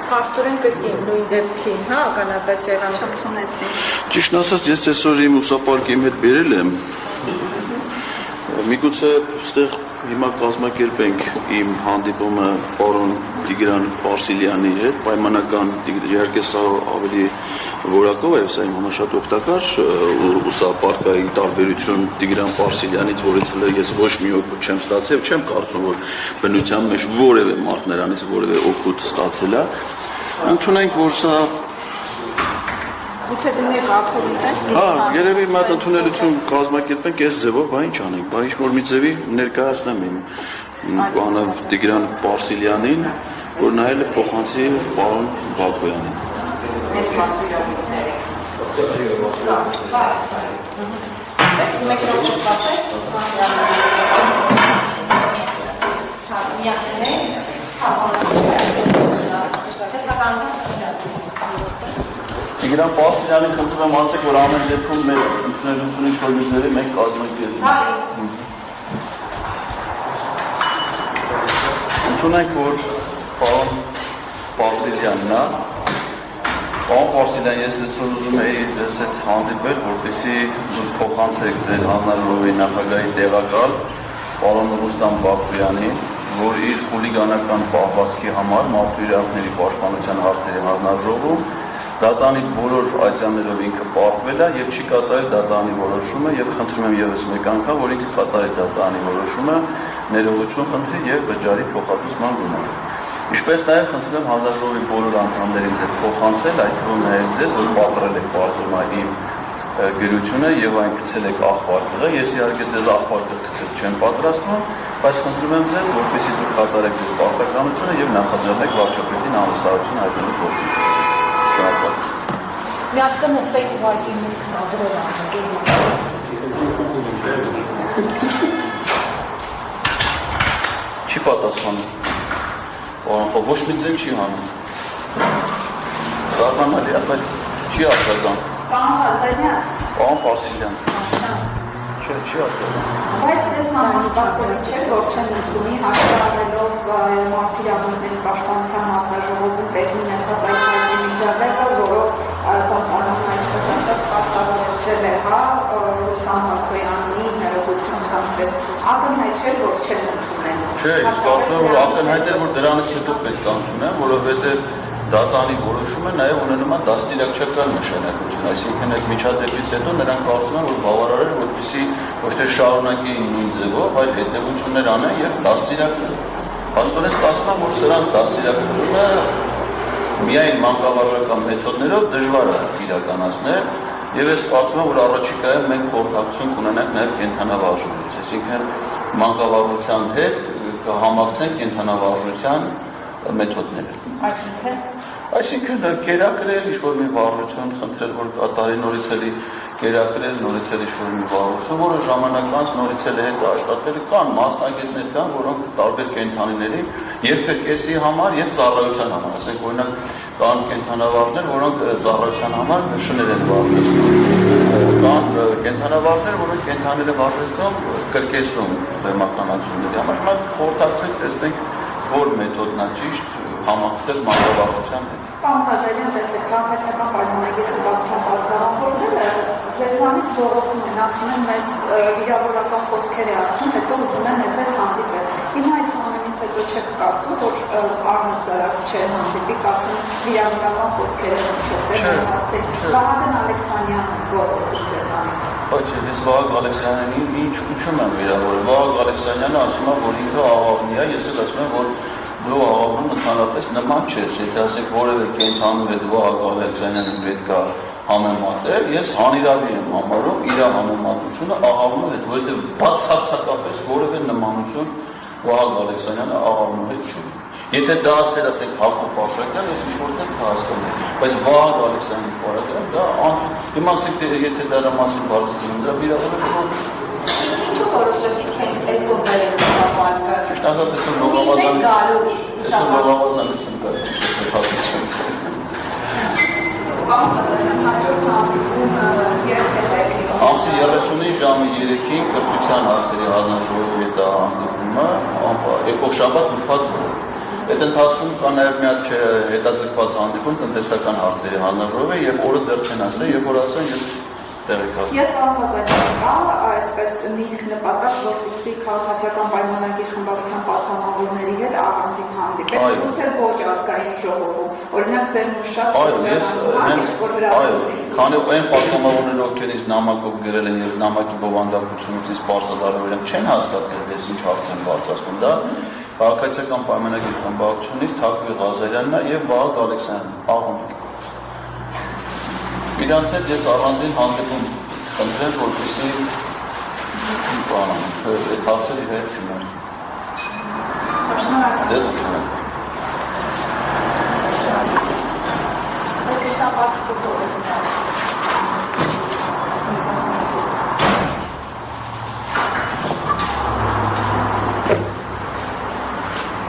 Փաստորեն կրկին նույն դեպքի, հա, ականատես եղան շփթունեցին։ Ճիշտ ասած, ես այսօր իմ ուսապարկի հետ բերել եմ։ Միգուցե այստեղ հիմա կազմակերպենք իմ հանդիպումը պարոն Տիգրան Պարսիլյանի հետ, պայմանական, իհարկե սա ավելի որակով է, սա իմ համար շատ օգտակար ուսապարկայի տարբերություն Տիգրան Պարսիլյանից, որից ես ոչ մի օգուտ չեմ ստացել, չեմ կարծում, որ բնության մեջ որևէ մարդ նրանից որևէ օգուտ ստացել է։ Ընդունենք, որ սա Գուցե դնեք ակտորիտես։ Հա, երևի մատ ընդունելություն կազմակերպենք այս ձևով, բա ինչ անենք, բա ինչ-որ մի ձևի ներկայացնեմ իմ բանը Տիգրան Պարսիլյանին, որ նայել է փոխանցի պարոն Բակոյանին։ Տիգրան Պարսիլյանին խնդրում եմ ասեք, որ ամեն դեպքում մեր ընդունելությունը ինչ-որ մի ձևի մենք կազմակերպենք։ Ընդունենք, որ պարոն Պարսիլյանն է, պարոն Պարսիլյան, ես այսօր ուզում էի ձեզ հետ հանդիպել, որպեսզի փոխանցեք ձեր հանրահավաքի նախագահի տեղակալ պարոն Ռուստամ Բակոյանին, որ իր խուլիգանական պահվածքի համար մարդու իրավունքների պաշտպանության հարցերի հանրահավաքում դատանի բոլոր այցաններով ինքը պարտվել է եւ չի կատարել դատանի որոշումը եւ խնդրում եմ եւս մեկ անգամ, որ ինքը կատարի դատանի որոշումը, ներողություն խնդրի եւ վճարի փոխհատուցման գումար։ Ինչպես նաեւ խնդրում եմ հանրահավաքի բոլոր անդամներին ձեր փոխանցել, այդ թվում նաեւ ձեզ, որ պատրել եք բարձրումա իմ գրությունը եւ այն գցել եք աղբարկը։ Ես իհարկե ձեզ աղբարկը գցել չեմ պատրաստվում, բայց խնդրում եմ ձեզ, որպեսզի դուք կատարեք ձեր պարտականությունը եւ նախաձեռնեք վարչապետին անվստահություն հայտնելու գործընթացը։ Մի հատ կնստեք ուղղակի մուտքն ադրով Չի պատասխանում։ Ոչ մի ձև չի հանում։ Զարմանալի է, բայց չի արձագանք։ Պարոն Ղազարյան։ Պարոն Պարսիլյան։ Չի արձագանք։ Բայց ես համապատասխան չէ, որ չեն ընդունի հաշվառելով մարդու իրավունքների պաշտպանության հանձնաժողովում տեղի ունեցած այդ միջադեպը, որով պատանոն այսպես ասած պարտավորեցրել է Ռուստամ Բակոյանի ներողություն խնդրել։ Ակնհայտ չէ, որ չեն ընդունել։ Չէ, ես կարծում եմ, որ ակնհայտ է, որ դրանից հետո պետք է ընդունեն, որովհետև դատանի որոշումը նաև ունենում է դաստիարակչական նշանակություն, այսինքն այդ միջադեպից հետո նրանք կարծում են, որ բավարար է, որպեսզի ոչ թե շարունակեին նույն ձևով, այլ հետևություններ անեն եւ դաստիարակեն։ Փաստորեն ստացվում է, որ սրանց դաստիարակությունը միայն մանկավարժական մեթոդներով դժվար է իրականացնել, եւ ես կարծում եմ, որ առաջիկայում մենք խորհրդակցություն կունենանք նաև կենդանավարժությունից, այսինքն մանկավարժության հետ կհամակցենք կենդանավարժության մեթոդները։ Այսինքն կերակրել ինչ-որ մի վարժություն, խնդրել, որ կատարի նորից էլի կերակրել, նորից էլի ինչ-որ մի վարժություն, որը ժամանակ անց նորից էլի հետ աշխատել կան, մասնագետներ կան, որոնք տարբեր կենդանիների եւ կրկեսի համար եւ ծառայության համար, ասենք օրինակ կան կենդանավարժներ, որոնք ծառայության համար շներ են վարժեցնում, կան կենդանավարժներ, որոնք կենդանիները վարժեցնում կրկեսում բեմականացումների համար, հիմա խորհրդակցենք, տեսնենք որ մեթոդն է ճիշտ համակցել մանկավարժության հետ։ Պարոն Ղազարյան, տեսեք, քաղաքացիական պայմանագիրը պատգամավորները ձեզանից բողոքում են, ասում են մեզ վիրավորական խոսքեր է ասում, հետո ուզում են մեզ հետ հանդիպել։ Հիմա այս ամենից հետո չեք կարծում, որ առանց չէ հանդիպի, կասեն վիրավորական խոսքեր են խոսել, ասել Վահագն Ալեքսանյանը բողոքում ձեզանից։ Բայց ես Վահագն Ալեքսանյանին ինչ ուչում եմ վիրավորել։ Վահագն Ալեքսանյանը ասում է, որ ինքը աղավնի է, ես էլ ասում եմ, որ դու աղավնում ընդհանրապես նման չես, եթե ասեք որևէ կենդանու հետ Վահագն Ալեքսանյանին պետք է համեմատել, ես հանիրավի եմ համարում իր համեմատությունը աղավնու հետ, որովհետև բացարձակապես որևէ նմանություն Վահագն Ալեքսանյանը աղավնու հետ չունի։ Եթե դա ասել ասենք Հակոբ Աշակյան, ես ինչ-որ տեղ կհասկանամ, բայց Վահագն Ալեքսանյանի պարագայում դա հիմա ասենք եթե դրա մասին բարձրացնում, դա վիրավորել է որ Ինչու որոշեցիք հենց այսօր բերել հրապարակը։ Ճիշտ ասած, այսօր լողավազանից եմ գալու, ես հասկացում։ Պարոն Ղազարյան, հաջորդ հանդիպումը երբ է տեղի ունենալու։ Ամսի 30-ի ժամը 3-ին կրթության հարցերի հանձնաժողովի հետ հանդիպումը, եկող շաբաթ ուրբաթ օրը։ Այդ ընթացքում կա նաև մի հատ հետաձգված հանդիպում տնտեսական հարցերի հանձնաժողովի եւ օրը դեռ չեն ասել, եւ որ ասեն ես տեղեկ հասնեմ։ Եվ կա այսպես միտք նպատակ, որպեսզի քաղաքացիական պայմանագիր խմբավորության պատգամավորների հետ առանձին հանդիպել, գուցե ոչ ազգային ժողովում, օրինակ ձեր նշած քանի այն պատգամավորները ովքեր ինձ նամակով գրել են եւ նամակի բովանդակությունից ինձ բարձրացրել իրենք չեն հասկացել ես ինչ հարց են բարձրացնում, դա քաղաքացիական պայմանագիր խմբավորությունից Թակվի Ղազարյանն է եւ Վահագ Ալեքսանյանն աղոնդիկ։ Իրանց հետ ես առանձին հանդիպում խնդրել, որպեսզի բանան, այդ հարցերի հետ քննեմ։ Շնորհակալ եմ։